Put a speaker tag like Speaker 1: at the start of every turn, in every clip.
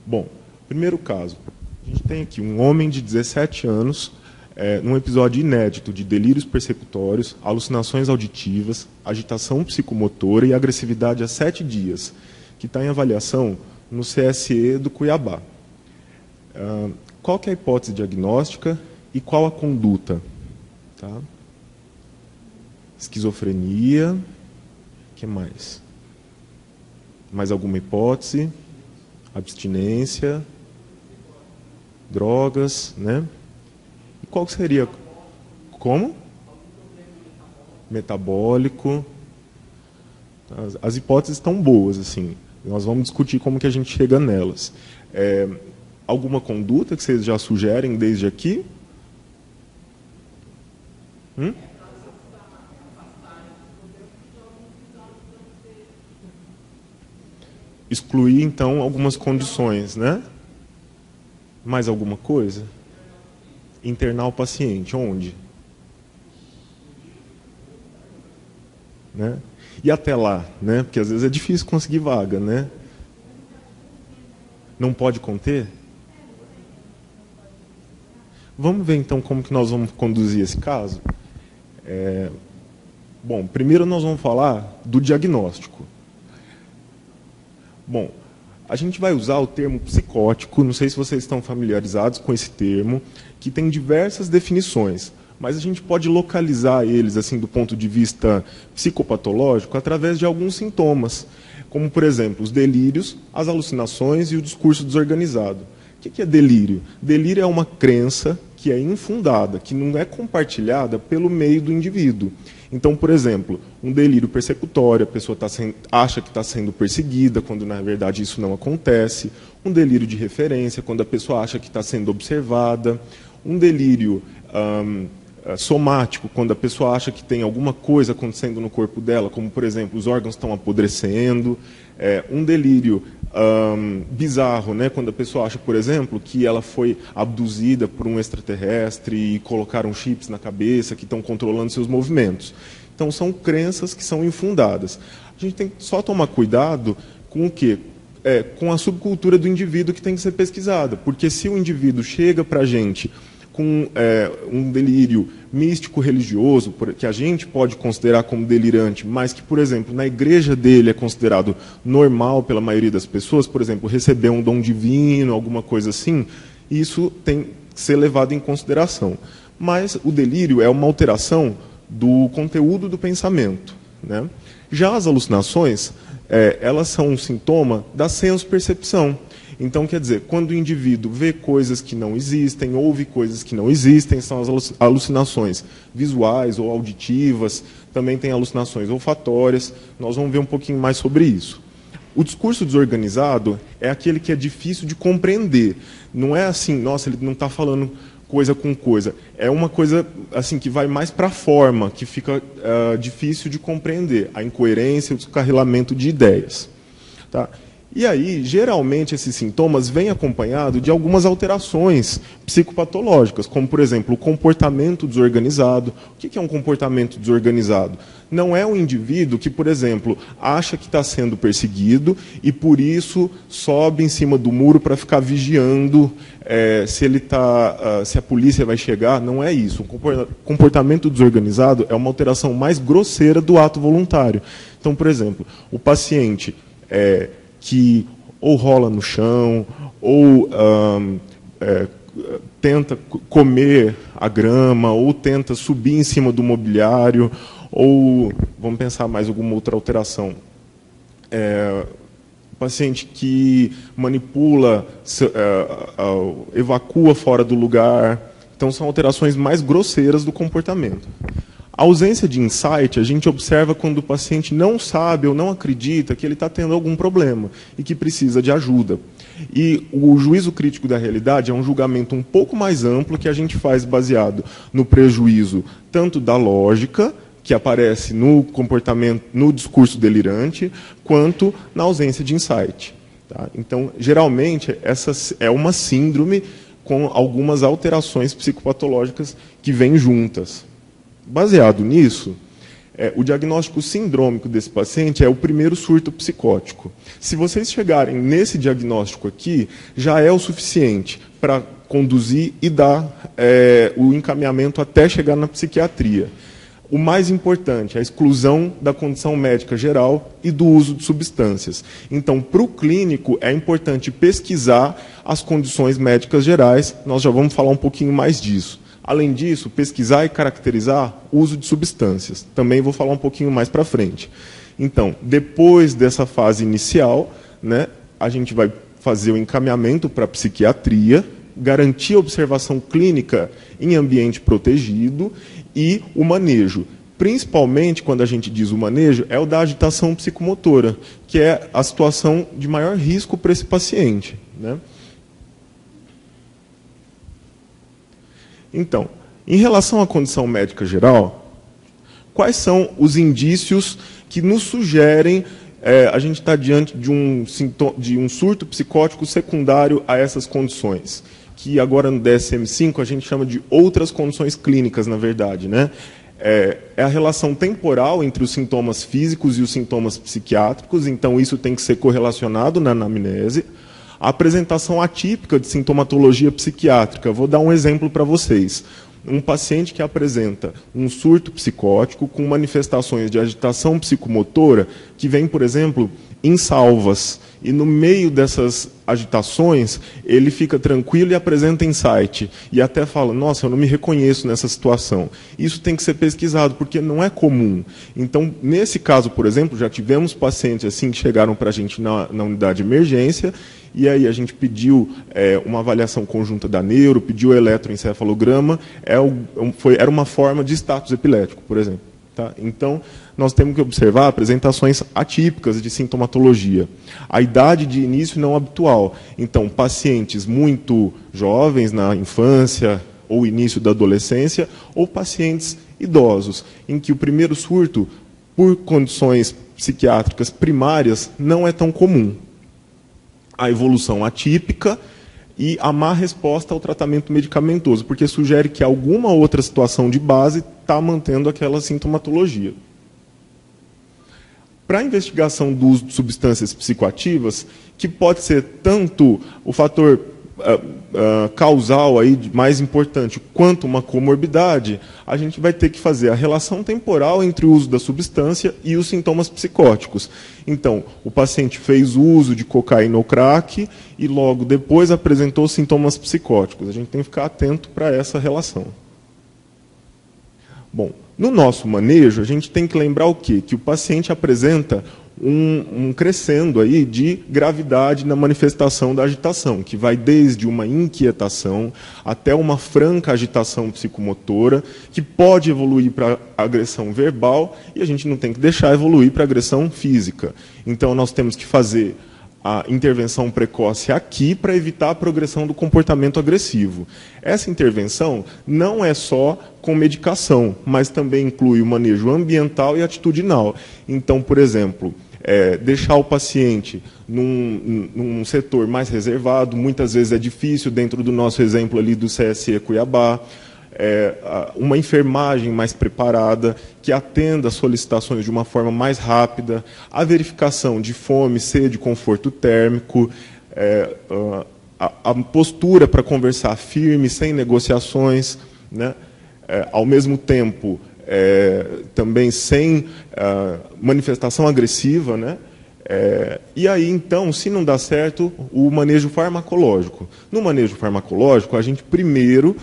Speaker 1: Bom, primeiro caso. A gente tem aqui um homem de 17 anos, num episódio inédito de delírios persecutórios, alucinações auditivas, agitação psicomotora e agressividade há 7 dias, que está em avaliação no CSE do Cuiabá. Qual que é a hipótese diagnóstica e qual a conduta? Tá? Esquizofrenia, o que mais? Mais alguma hipótese? Abstinência, drogas, né? E qual seria? Como? Metabólico. As hipóteses estão boas, assim. Nós vamos discutir como que a gente chega nelas. Alguma conduta que vocês já sugerem desde aqui? Excluir, então, algumas condições, né? Mais alguma coisa? Internar o paciente, onde? Né? E até lá, né? Porque às vezes é difícil conseguir vaga, né? Não pode conter? Vamos ver, então, como que nós vamos conduzir esse caso? Bom, primeiro nós vamos falar do diagnóstico. Bom, a gente vai usar o termo psicótico, não sei se vocês estão familiarizados com esse termo, que tem diversas definições, mas a gente pode localizar eles, assim, do ponto de vista psicopatológico, através de alguns sintomas, como, por exemplo, os delírios, as alucinações e o discurso desorganizado. O que é delírio? Delírio é uma crença que é infundada, que não é compartilhada pelo meio do indivíduo. Então, por exemplo, um delírio persecutório, a pessoa acha que está sendo perseguida, quando na verdade isso não acontece. Um delírio de referência, quando a pessoa acha que está sendo observada. Um delírio somático, quando a pessoa acha que tem alguma coisa acontecendo no corpo dela, como, por exemplo, os órgãos estão apodrecendo. Um delírio bizarro, né? Quando a pessoa acha, por exemplo, que ela foi abduzida por um extraterrestre e colocaram chips na cabeça que estão controlando seus movimentos. Então, são crenças que são infundadas. A gente tem que só tomar cuidado com o quê? Com a subcultura do indivíduo que tem que ser pesquisada. Porque se o indivíduo chega para a gente com um delírio místico religioso, que a gente pode considerar como delirante, mas que, por exemplo, na igreja dele é considerado normal pela maioria das pessoas, por exemplo, receber um dom divino, alguma coisa assim, isso tem que ser levado em consideração. Mas o delírio é uma alteração do conteúdo do pensamento, né? Já as alucinações, elas são um sintoma da senso-percepção. Então, quer dizer, quando o indivíduo vê coisas que não existem, ouve coisas que não existem, são as alucinações visuais ou auditivas, também tem alucinações olfatórias, nós vamos ver um pouquinho mais sobre isso. O discurso desorganizado é aquele que é difícil de compreender. Não é assim, nossa, ele não está falando coisa com coisa. É uma coisa assim que vai mais para a forma, que fica difícil de compreender. A incoerência, o descarrilamento de ideias. Tá? E aí, geralmente, esses sintomas vêm acompanhados de algumas alterações psicopatológicas, como, por exemplo, o comportamento desorganizado. O que é um comportamento desorganizado? Não é um indivíduo que, por exemplo, acha que está sendo perseguido e, por isso, sobe em cima do muro para ficar vigiando se a polícia vai chegar. Não é isso. O comportamento desorganizado é uma alteração mais grosseira do ato voluntário. Então, por exemplo, o paciente que ou rola no chão, ou tenta comer a grama, ou tenta subir em cima do mobiliário, ou, vamos pensar mais alguma outra alteração. O paciente que manipula, evacua fora do lugar. Então, são alterações mais grosseiras do comportamento. A ausência de insight a gente observa quando o paciente não sabe ou não acredita que ele está tendo algum problema e que precisa de ajuda. E o juízo crítico da realidade é um julgamento um pouco mais amplo que a gente faz baseado no prejuízo tanto da lógica, que aparece no comportamento, no discurso delirante, quanto na ausência de insight. Tá? Então, geralmente, essa é uma síndrome com algumas alterações psicopatológicas que vêm juntas. Baseado nisso, O diagnóstico sindrômico desse paciente é o primeiro surto psicótico. Se vocês chegarem nesse diagnóstico aqui, já é o suficiente para conduzir e dar o encaminhamento até chegar na psiquiatria. O mais importante, a exclusão da condição médica geral e do uso de substâncias. Então, para o clínico, é importante pesquisar as condições médicas gerais, nós já vamos falar um pouquinho mais disso. Além disso, pesquisar e caracterizar o uso de substâncias. Também vou falar um pouquinho mais para frente. Então, depois dessa fase inicial, né, a gente vai fazer o encaminhamento para a psiquiatria, garantir a observação clínica em ambiente protegido e o manejo. Principalmente, quando a gente diz o manejo, é o da agitação psicomotora, que é a situação de maior risco para esse paciente, né? Então, em relação à condição médica geral, quais são os indícios que nos sugerem a gente está diante de um surto psicótico secundário a essas condições? Que agora no DSM-5 a gente chama de outras condições clínicas, na verdade, né? É a relação temporal entre os sintomas físicos e os sintomas psiquiátricos, então isso tem que ser correlacionado na anamnese. A apresentação atípica de sintomatologia psiquiátrica. Vou dar um exemplo para vocês. Um paciente que apresenta um surto psicótico com manifestações de agitação psicomotora, que vem, por exemplo, em salvas, e no meio dessas agitações, ele fica tranquilo e apresenta insight, e até fala, nossa, eu não me reconheço nessa situação. Isso tem que ser pesquisado, porque não é comum. Então, nesse caso, por exemplo, já tivemos pacientes assim que chegaram para a gente na unidade de emergência, e aí a gente pediu uma avaliação conjunta da neuro, pediu eletroencefalograma, era uma forma de status epilético, por exemplo. Tá? Então, nós temos que observar apresentações atípicas de sintomatologia. A idade de início não habitual. Então, pacientes muito jovens, na infância ou início da adolescência, ou pacientes idosos, em que o primeiro surto, por condições psiquiátricas primárias, não é tão comum. A evolução atípica e a má resposta ao tratamento medicamentoso, porque sugere que alguma outra situação de base está mantendo aquela sintomatologia. Para a investigação do uso de substâncias psicoativas, que pode ser tanto o fator causal aí mais importante quanto uma comorbidade, a gente vai ter que fazer a relação temporal entre o uso da substância e os sintomas psicóticos. Então, o paciente fez uso de cocaína ou crack e logo depois apresentou sintomas psicóticos. A gente tem que ficar atento para essa relação. Bom, no nosso manejo, a gente tem que lembrar o quê? Que o paciente apresenta um crescendo aí de gravidade na manifestação da agitação, que vai desde uma inquietação até uma franca agitação psicomotora, que pode evoluir para agressão verbal e a gente não tem que deixar evoluir para agressão física. Então, nós temos que fazer a intervenção precoce aqui para evitar a progressão do comportamento agressivo. Essa intervenção não é só com medicação, mas também inclui o manejo ambiental e atitudinal. Então, por exemplo, deixar o paciente num setor mais reservado, muitas vezes é difícil, dentro do nosso exemplo ali do CSE Cuiabá, uma enfermagem mais preparada, que atenda às solicitações de uma forma mais rápida, a verificação de fome, sede, conforto térmico, a postura para conversar firme, sem negociações, né? Ao mesmo tempo, também sem manifestação agressiva, né? E aí, então, se não dá certo, o manejo farmacológico. No manejo farmacológico, a gente primeiro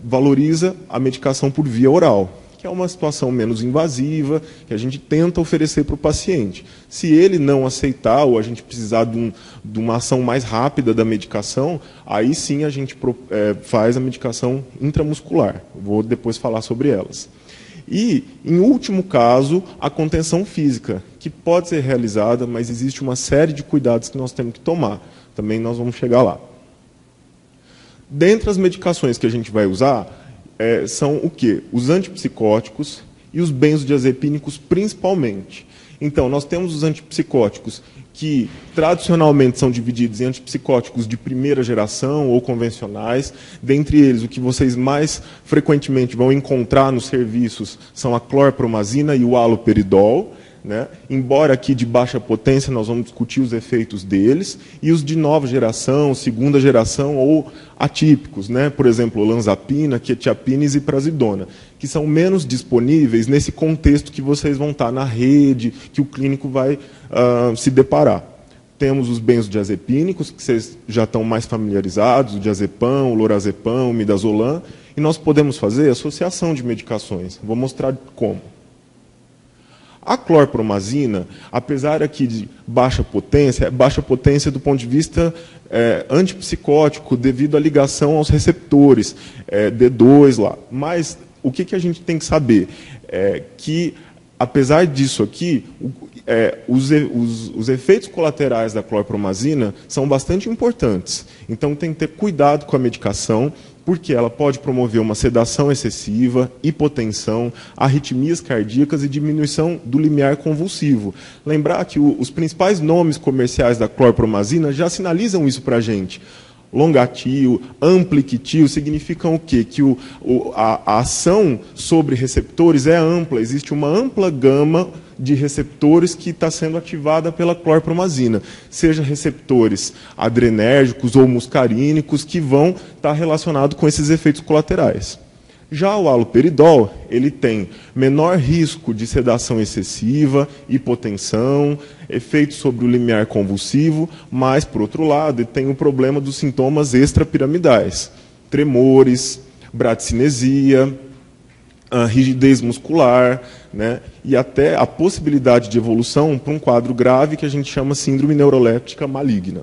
Speaker 1: valoriza a medicação por via oral, que é uma situação menos invasiva, que a gente tenta oferecer para o paciente. Se ele não aceitar, ou a gente precisar de uma ação mais rápida da medicação, aí sim a gente faz a medicação intramuscular. Vou depois falar sobre elas. E, em último caso, a contenção física, que pode ser realizada, mas existe uma série de cuidados que nós temos que tomar. Também nós vamos chegar lá. Dentre as medicações que a gente vai usar, são o quê? Os antipsicóticos e os benzodiazepínicos principalmente. Então, nós temos os antipsicóticos que tradicionalmente são divididos em antipsicóticos de primeira geração ou convencionais. Dentre eles, o que vocês mais frequentemente vão encontrar nos serviços são a clorpromazina e o haloperidol, né? Embora aqui de baixa potência, nós vamos discutir os efeitos deles, e os de nova geração, segunda geração ou atípicos, né? Por exemplo, olanzapina, quetiapina e ziprasidona, que são menos disponíveis nesse contexto que vocês vão estar na rede, que o clínico vai se deparar. Temos os benzodiazepínicos, que vocês já estão mais familiarizados, o diazepam, o lorazepam, o midazolam, e nós podemos fazer associação de medicações. Vou mostrar como. A clorpromazina, apesar aqui de baixa potência do ponto de vista antipsicótico, devido à ligação aos receptores, D2 lá. Mas o que a gente tem que saber? Que, apesar disso aqui, os efeitos colaterais da clorpromazina são bastante importantes. Então, tem que ter cuidado com a medicação, porque ela pode promover uma sedação excessiva, hipotensão, arritmias cardíacas e diminuição do limiar convulsivo. Lembrar que os principais nomes comerciais da clorpromazina já sinalizam isso para a gente. Longatil, ampliquitil, significam o quê? Que a ação sobre receptores é ampla, existe uma ampla gama de receptores que está sendo ativada pela clorpromazina, seja receptores adrenérgicos ou muscarínicos, que vão estar relacionados com esses efeitos colaterais. Já o haloperidol, ele tem menor risco de sedação excessiva, hipotensão, efeitos sobre o limiar convulsivo, mas, por outro lado, ele tem o problema dos sintomas extrapiramidais, tremores, bradicinesia, rigidez muscular, né, e até a possibilidade de evolução para um quadro grave que a gente chama síndrome neuroléptica maligna.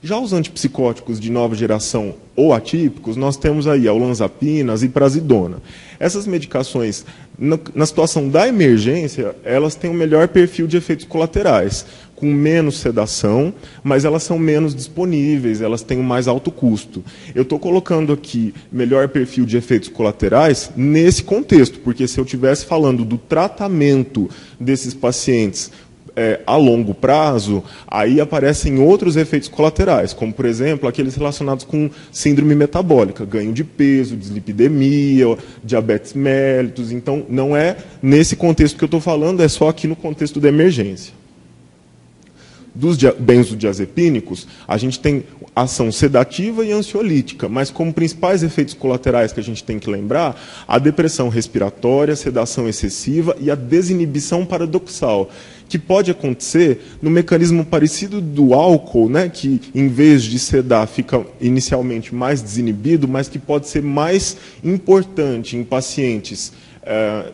Speaker 1: Já os antipsicóticos de nova geração ou atípicos, nós temos aí a olanzapina, a ziprasidona. Essas medicações, na situação da emergência, elas têm um melhor perfil de efeitos colaterais, com menos sedação, mas elas são menos disponíveis, elas têm um mais alto custo. Eu estou colocando aqui melhor perfil de efeitos colaterais nesse contexto, porque se eu estivesse falando do tratamento desses pacientes a longo prazo, aí aparecem outros efeitos colaterais, como, por exemplo, aqueles relacionados com síndrome metabólica, ganho de peso, dislipidemia, diabetes mellitus. Então, não é nesse contexto que eu estou falando, é só aqui no contexto da emergência. Dos benzodiazepínicos, a gente tem ação sedativa e ansiolítica, mas como principais efeitos colaterais que a gente tem que lembrar, a depressão respiratória, sedação excessiva e a desinibição paradoxal, que pode acontecer no mecanismo parecido do álcool, né, que em vez de sedar fica inicialmente mais desinibido, mas que pode ser mais importante em pacientes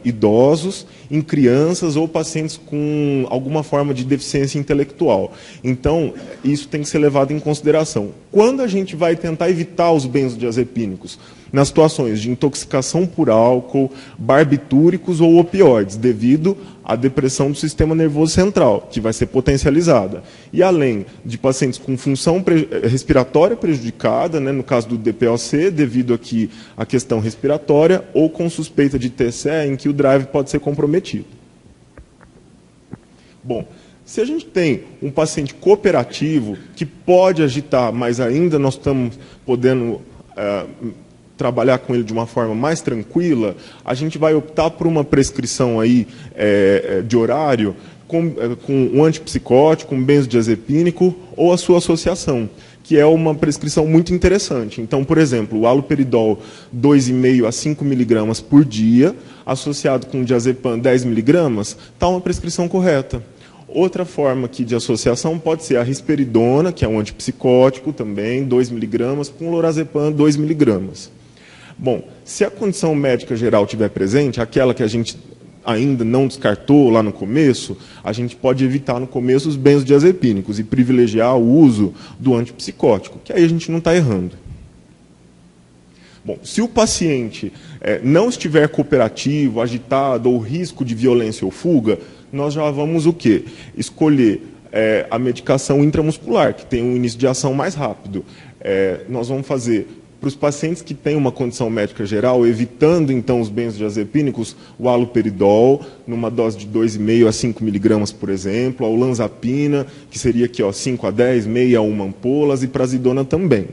Speaker 1: idosos, em crianças ou pacientes com alguma forma de deficiência intelectual. Então, isso tem que ser levado em consideração. Quando a gente vai tentar evitar os benzodiazepínicos? Nas situações de intoxicação por álcool, barbitúricos ou opioides, devido à depressão do sistema nervoso central, que vai ser potencializada. E além de pacientes com função respiratória prejudicada, né, no caso do DPOC, devido aqui à questão respiratória, ou com suspeita de TCE, em que o drive pode ser comprometido. Bom, se a gente tem um paciente cooperativo que pode agitar, mas ainda nós estamos podendo trabalhar com ele de uma forma mais tranquila, a gente vai optar por uma prescrição aí, de horário com um antipsicótico, um benzodiazepínico ou a sua associação, que é uma prescrição muito interessante. Então, por exemplo, o haloperidol 2,5 a 5 mg por dia, associado com o diazepam 10 mg, está uma prescrição correta. Outra forma aqui de associação pode ser a risperidona, que é um antipsicótico também, 2 mg, com lorazepam 2 mg. Bom, se a condição médica geral estiver presente, aquela que a gente ainda não descartou lá no começo, a gente pode evitar no começo os benzodiazepínicos e privilegiar o uso do antipsicótico, que aí a gente não está errando. Bom, se o paciente não estiver cooperativo, agitado ou risco de violência ou fuga, nós já vamos o quê? Escolher a medicação intramuscular, que tem um início de ação mais rápido. Nós vamos fazer para os pacientes que têm uma condição médica geral, evitando então os benzodiazepínicos, o haloperidol, numa dose de 2,5 a 5 miligramas, por exemplo, a olanzapina, que seria aqui, ó, 5 a 10, meia a 1 ampolas, e prazidona também.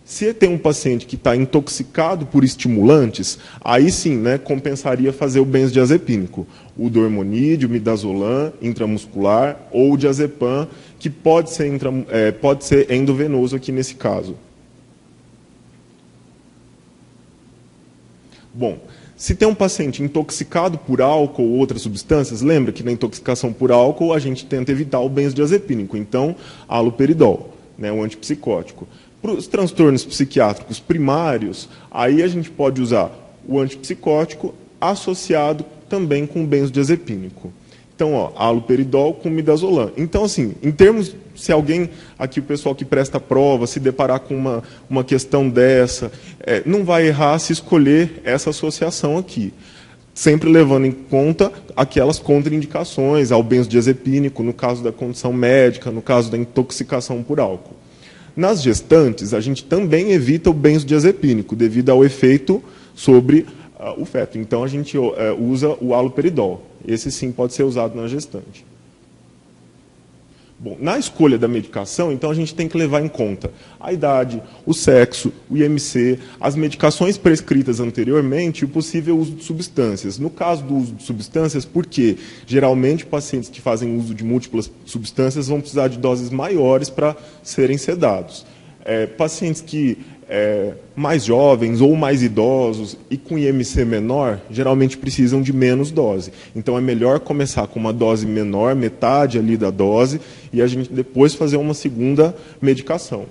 Speaker 1: Se tem um paciente que está intoxicado por estimulantes, aí sim, né, compensaria fazer o benzodiazepínico, o dormonide, o midazolam intramuscular ou o diazepam, que pode ser endovenoso aqui nesse caso. Bom, se tem um paciente intoxicado por álcool ou outras substâncias, lembra que na intoxicação por álcool a gente tenta evitar o benzodiazepínico, então haloperidol, né, o antipsicótico. Para os transtornos psiquiátricos primários, aí a gente pode usar o antipsicótico associado também com o benzodiazepínico. Então, ó, haloperidol com midazolam. Então, assim, em termos, se alguém, aqui o pessoal que presta prova, se deparar com uma questão dessa, não vai errar se escolher essa associação aqui, sempre levando em conta aquelas contraindicações ao benzodiazepínico, no caso da condição médica, no caso da intoxicação por álcool. Nas gestantes, a gente também evita o benzodiazepínico, devido ao efeito sobre o feto. Então, a gente usa o haloperidol. Esse sim pode ser usado na gestante. Bom, na escolha da medicação, então, a gente tem que levar em conta a idade, o sexo, o IMC, as medicações prescritas anteriormente e o possível uso de substâncias. No caso do uso de substâncias, porque geralmente pacientes que fazem uso de múltiplas substâncias vão precisar de doses maiores para serem sedados. Pacientes que mais jovens ou mais idosos e com IMC menor, geralmente precisam de menos dose. Então, é melhor começar com uma dose menor, metade ali da dose, e a gente depois fazer uma segunda medicação.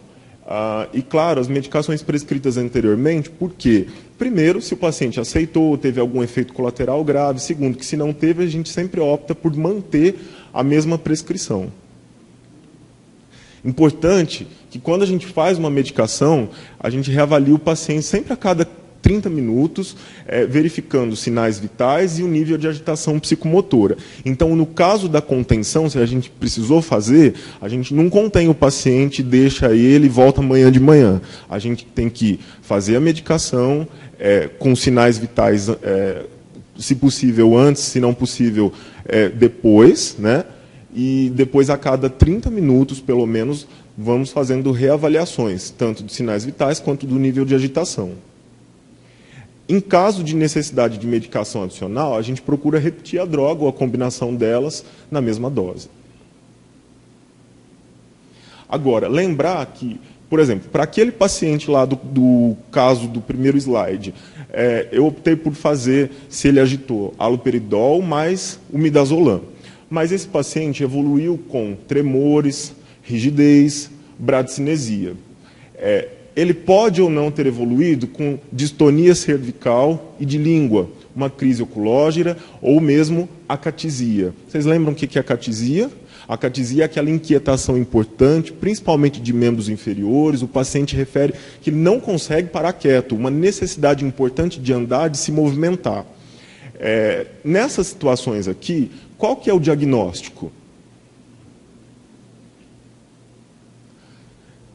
Speaker 1: E, claro, as medicações prescritas anteriormente, por quê? Primeiro, se o paciente aceitou, teve algum efeito colateral grave. Segundo, que se não teve, a gente sempre opta por manter a mesma prescrição. Importante que quando a gente faz uma medicação, a gente reavalia o paciente sempre a cada 30 minutos, verificando os sinais vitais e o nível de agitação psicomotora. Então, no caso da contenção, se a gente precisou fazer, a gente não contém o paciente, deixa ele e volta amanhã de manhã. A gente tem que fazer a medicação com sinais vitais, se possível antes, se não possível depois, né? E depois, a cada 30 minutos, pelo menos, vamos fazendo reavaliações, tanto de sinais vitais quanto do nível de agitação. Em caso de necessidade de medicação adicional, a gente procura repetir a droga ou a combinação delas na mesma dose. Agora, lembrar que, por exemplo, para aquele paciente lá do caso do primeiro slide, eu optei por fazer, se ele agitou, haloperidol mais o midazolam. Mas esse paciente evoluiu com tremores, rigidez, bradicinesia. Ele pode ou não ter evoluído com distonia cervical e de língua, uma crise oculógera ou mesmo acatisia. Vocês lembram o que é acatisia? A acatisia é aquela inquietação importante, principalmente de membros inferiores. O paciente refere que ele não consegue parar quieto, uma necessidade importante de andar, de se movimentar. Nessas situações aqui, qual que é o diagnóstico?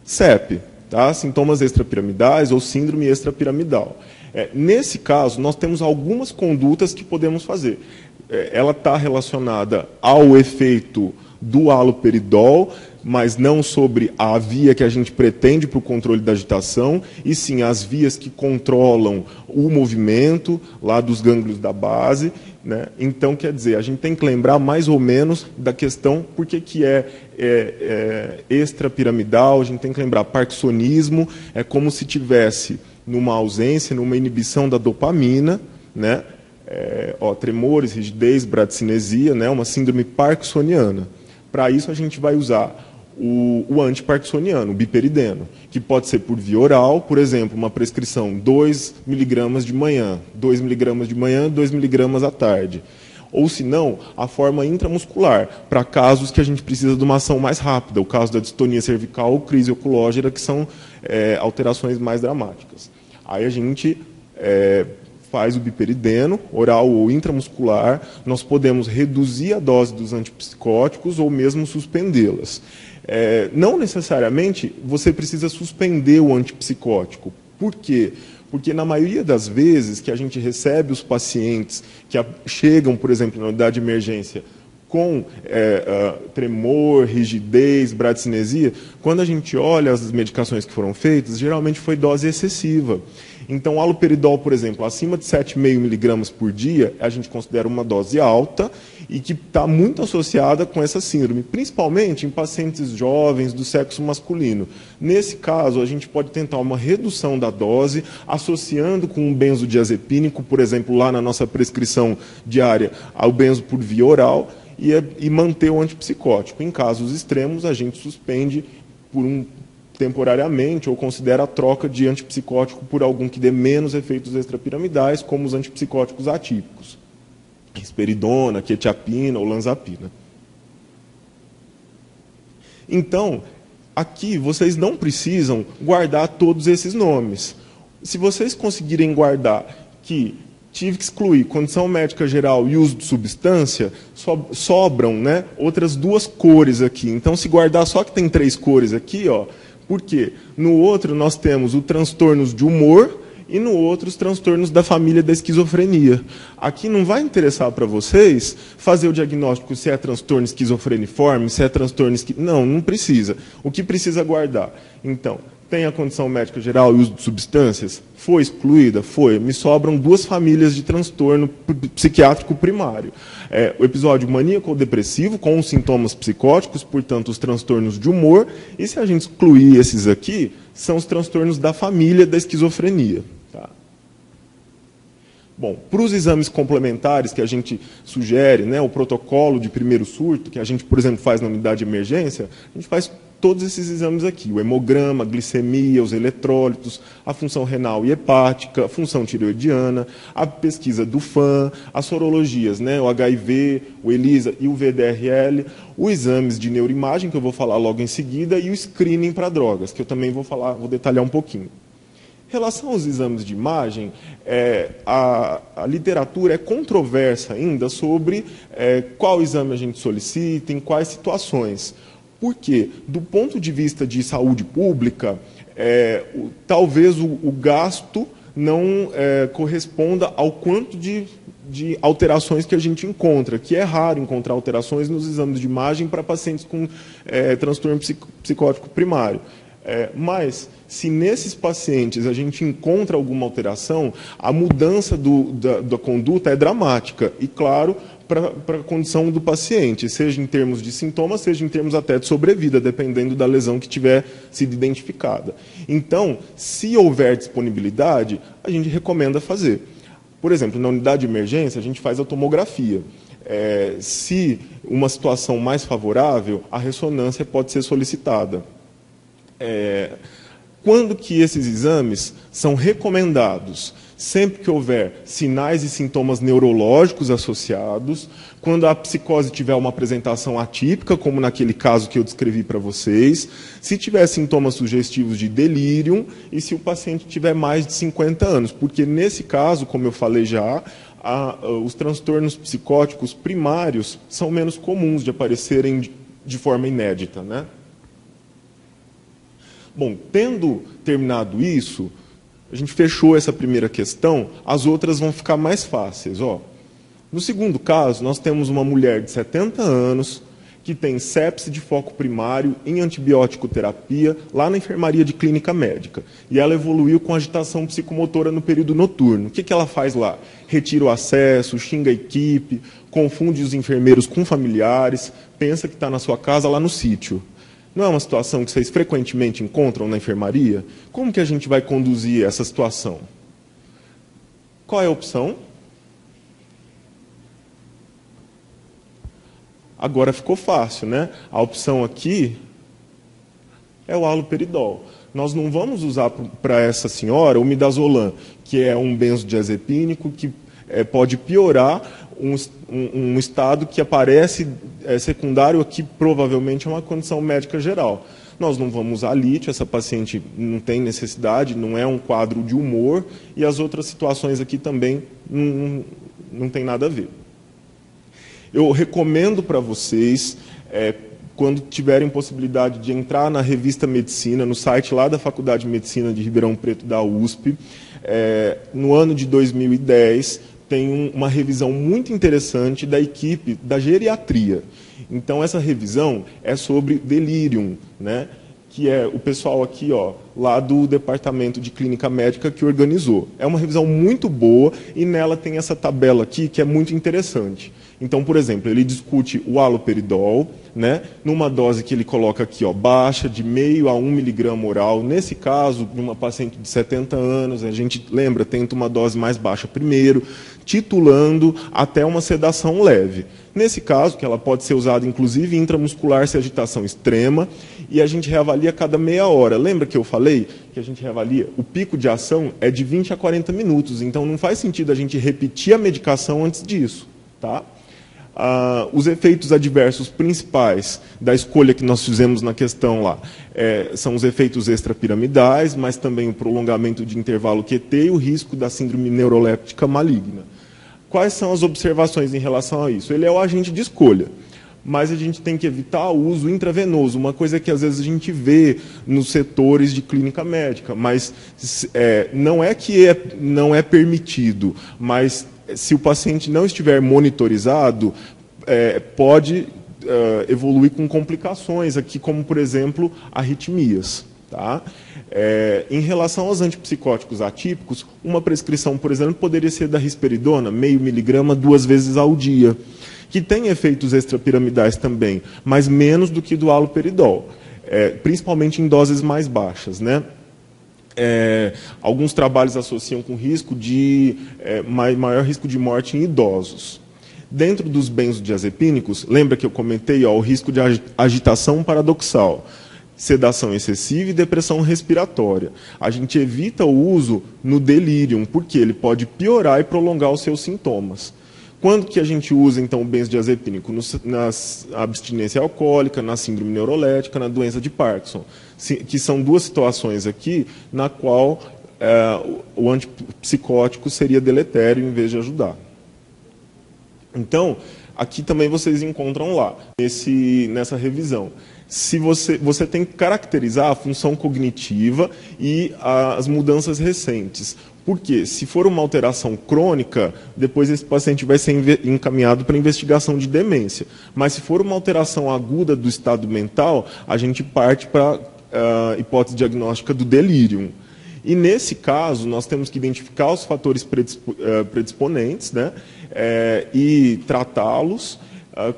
Speaker 1: CEP, tá? Sintomas extrapiramidais ou síndrome extrapiramidal. Nesse caso, nós temos algumas condutas que podemos fazer. Ela está relacionada ao efeito do haloperidol, mas não sobre a via que a gente pretende para o controle da agitação, e sim as vias que controlam o movimento lá dos gânglios da base, né? Então, quer dizer, a gente tem que lembrar mais ou menos da questão por que é extrapiramidal. A gente tem que lembrar, parkinsonismo é como se tivesse numa ausência, numa inibição da dopamina, né? Tremores, rigidez, bradicinesia, né? Uma síndrome parkinsoniana. Para isso, a gente vai usar o antiparkinsoniano, o biperideno, que pode ser por via oral, por exemplo, uma prescrição 2 miligramas de manhã, 2 miligramas de manhã, 2 miligramas à tarde. Ou, se não, a forma intramuscular, para casos que a gente precisa de uma ação mais rápida, o caso da distonia cervical ou crise oculógera, que são alterações mais dramáticas. Aí a gente faz o biperideno, oral ou intramuscular. Nós podemos reduzir a dose dos antipsicóticos ou mesmo suspendê-las. Não necessariamente você precisa suspender o antipsicótico. Por quê? Porque na maioria das vezes que a gente recebe os pacientes que chegam, por exemplo, na unidade de emergência com tremor, rigidez, bradicinesia, quando a gente olha as medicações que foram feitas, geralmente foi dose excessiva. Então, o haloperidol, por exemplo, acima de 7,5 miligramas por dia, a gente considera uma dose alta e que está muito associada com essa síndrome, principalmente em pacientes jovens do sexo masculino. Nesse caso, a gente pode tentar uma redução da dose, associando com um benzodiazepínico, por exemplo, lá na nossa prescrição diária, ao benzo por via oral, e manter o antipsicótico. Em casos extremos, a gente suspende temporariamente ou considera a troca de antipsicótico por algum que dê menos efeitos extrapiramidais, como os antipsicóticos atípicos, risperidona, quetiapina ou lanzapina. Então, aqui vocês não precisam guardar todos esses nomes. Se vocês conseguirem guardar que tive que excluir condição médica geral e uso de substância, sobram, né, outras 2 cores aqui. Então, se guardar só que tem 3 cores aqui, ó, por quê? No outro, nós temos os transtornos de humor e no outro, os transtornos da família da esquizofrenia. Aqui não vai interessar para vocês fazer o diagnóstico se é transtorno esquizofreniforme, se é transtorno... Não, não precisa. O que precisa guardar? Então, tem a condição médica geral e uso de substâncias? Foi excluída? Foi. Me sobram 2 famílias de transtorno psiquiátrico primário. O episódio maníaco ou depressivo, com os sintomas psicóticos, portanto, os transtornos de humor. E se a gente excluir esses aqui, são os transtornos da família da esquizofrenia. Tá? Bom, para os exames complementares que a gente sugere, né, o protocolo de primeiro surto, que a gente, por exemplo, faz na unidade de emergência, a gente faz todos esses exames aqui, o hemograma, a glicemia, os eletrólitos, a função renal e hepática, a função tireoidiana, a pesquisa do FAM, as sorologias, né, o HIV, o ELISA e o VDRL, os exames de neuroimagem, que eu vou falar logo em seguida, e o screening para drogas, que eu também vou detalhar um pouquinho. Em relação aos exames de imagem, a literatura é controversa ainda sobre qual exame a gente solicita, em quais situações. Por quê? Do ponto de vista de saúde pública, talvez o gasto não corresponda ao quanto de alterações que a gente encontra, que é raro encontrar alterações nos exames de imagem para pacientes com transtorno psicótico primário. Mas, se nesses pacientes a gente encontra alguma alteração, a mudança da conduta é dramática. E, claro, para a condição do paciente, seja em termos de sintomas, seja em termos até de sobrevida, dependendo da lesão que tiver sido identificada. Então, se houver disponibilidade, a gente recomenda fazer. Por exemplo, na unidade de emergência, a gente faz a tomografia. Se uma situação mais favorável, a ressonância pode ser solicitada. Quando que esses exames são recomendados? Sempre que houver sinais e sintomas neurológicos associados, quando a psicose tiver uma apresentação atípica, como naquele caso que eu descrevi para vocês, se tiver sintomas sugestivos de delírio e se o paciente tiver mais de 50 anos, porque nesse caso, como eu falei já, os transtornos psicóticos primários são menos comuns de aparecerem de forma inédita, né? Bom, tendo terminado isso, a gente fechou essa primeira questão, as outras vão ficar mais fáceis. Ó. No segundo caso, nós temos uma mulher de 70 anos que tem sepse de foco primário em antibiótico terapia lá na enfermaria de clínica médica. E ela evoluiu com agitação psicomotora no período noturno. O que ela faz lá? Retira o acesso, xinga a equipe, confunde os enfermeiros com familiares, pensa que está na sua casa lá no sítio. Não é uma situação que vocês frequentemente encontram na enfermaria? Como que a gente vai conduzir essa situação? Qual é a opção? Agora ficou fácil, né? A opção aqui é o haloperidol. Nós não vamos usar para essa senhora o midazolam, que é um benzodiazepínico que pode piorar um estado que aparece secundário aqui, provavelmente é uma condição médica geral. Nós não vamos usar lítio, essa paciente não tem necessidade, não é um quadro de humor, e as outras situações aqui também não tem nada a ver. Eu recomendo para vocês quando tiverem possibilidade de entrar na revista Medicina, no site lá da Faculdade de Medicina de Ribeirão Preto da USP, no ano de 2010, tem uma revisão muito interessante da equipe da geriatria. Então, essa revisão é sobre delirium, né? Que é o pessoal aqui, ó, lá do Departamento de Clínica Médica que organizou. É uma revisão muito boa e nela tem essa tabela aqui que é muito interessante. Então, por exemplo, ele discute o haloperidol, né, numa dose que ele coloca aqui, ó, baixa, de 0,5 a 1 miligrama oral. Nesse caso, de uma paciente de 70 anos, a gente lembra, tenta uma dose mais baixa primeiro, titulando até uma sedação leve. Nesse caso, que ela pode ser usada inclusive intramuscular se a agitação extrema, e a gente reavalia a cada meia hora. Lembra que eu falei que a gente reavalia? O pico de ação é de 20 a 40 minutos, então não faz sentido a gente repetir a medicação antes disso, tá? Os efeitos adversos principais da escolha que nós fizemos na questão lá são os efeitos extrapiramidais, mas também o prolongamento de intervalo QT e o risco da síndrome neuroléptica maligna. Quais são as observações em relação a isso? Ele é o agente de escolha, mas a gente tem que evitar o uso intravenoso, uma coisa que às vezes a gente vê nos setores de clínica médica, mas não é que não é permitido, mas se o paciente não estiver monitorizado, pode evoluir com complicações, aqui como, por exemplo, arritmias. Tá? Em relação aos antipsicóticos atípicos, uma prescrição, por exemplo, poderia ser da risperidona, 0,5 miligrama 2 vezes ao dia, que tem efeitos extrapiramidais também, mas menos do que do haloperidol, principalmente em doses mais baixas, né? Alguns trabalhos associam com risco de maior risco de morte em idosos. Dentro dos benzodiazepínicos, lembra que eu comentei o risco de agitação paradoxal, sedação excessiva e depressão respiratória. A gente evita o uso no delírio, porque ele pode piorar e prolongar os seus sintomas. Quando que a gente usa, então, o benzodiazepínico? Na abstinência alcoólica, na síndrome neurolética, na doença de Parkinson, que são duas situações aqui na qual o antipsicótico seria deletério em vez de ajudar. Então, aqui também vocês encontram lá, nessa revisão. Se você tem que caracterizar a função cognitiva e as mudanças recentes. Porque, se for uma alteração crônica, depois esse paciente vai ser encaminhado para investigação de demência. Mas, se for uma alteração aguda do estado mental, a gente parte para a hipótese diagnóstica do delírio. E, nesse caso, nós temos que identificar os fatores predisponentes, né, e tratá-los,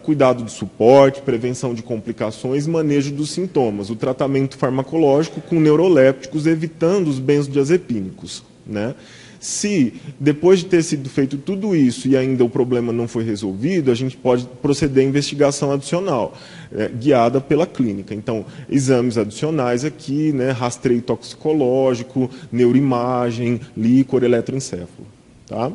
Speaker 1: cuidado de suporte, prevenção de complicações, manejo dos sintomas, o tratamento farmacológico com neurolépticos, evitando os benzodiazepínicos. Né? Se, depois de ter sido feito tudo isso e ainda o problema não foi resolvido, a gente pode proceder à investigação adicional, guiada pela clínica. Então, exames adicionais aqui, né, rastreio toxicológico, neuroimagem, líquor, eletroencefalo. Tá?